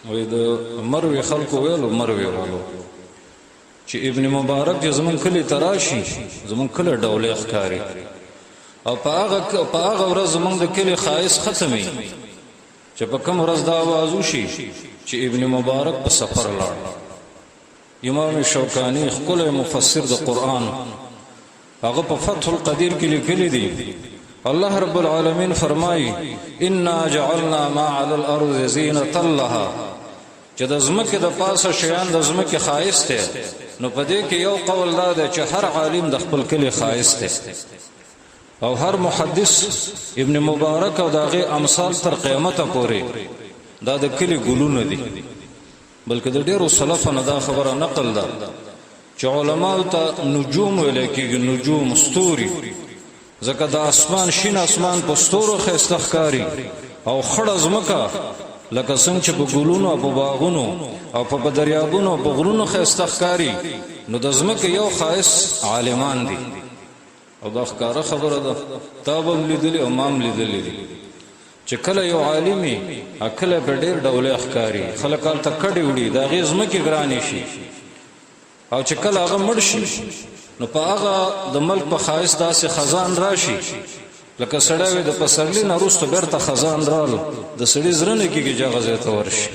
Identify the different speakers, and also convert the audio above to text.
Speaker 1: وې د مروي خلکو ویلو مروي والو چې ابن مبارک چې زمون کلی تراشي زمون کله ډولې ښکاری او په هغه ورځ زمون د کلی خایس ختمي چې په کوم ورځ دا आवाज وشي چې ابن مبارک په سفر لاړ. امام شوکانی خپل مفسر د قران هغه په فتح القدیر کې لیکلي دي الله رب العالمین فرمایي انا جعلنا ما على الارض زینة لها چې د زمکه د پاسه شیان د زمکه خایس ته نو پدې کې یو قول دا دی چې هر عالم د خپل کلی خایس ته او هر محدث ابن مبارک او داغه امثال تر قیامت پورې دا د کلی ګلونه دي بلکې د ډیرو سلف نه دا خبره نقل ده چې علماء ته نجوم ویل کېږي نجوم استوري ځکه د اسمان شین اسمان په ستورو خسته ښکاری او خړه زمکه لکه څنګه چې په ګلونو او په باغونو او په دریابونو او په غرونو خسته ښکاری نو د زمکه یو خاص عالمان دي او دا ښکاره خبره ده تابم لیدلی او مام لیدلی دي چې کله یو عالمي اکله په ډېر ډول ښکاری خلک ال تکړه وړي دا غي زمکه ګرانی شي او چې کله هغه مړ شي نو په هغه د ملک په خاص داسې خزان راشي لکه سړی د پسرلی نه وروسته بیرته خزان رال د سړي زړه نه کېږي چې هغه ځای ته ورشي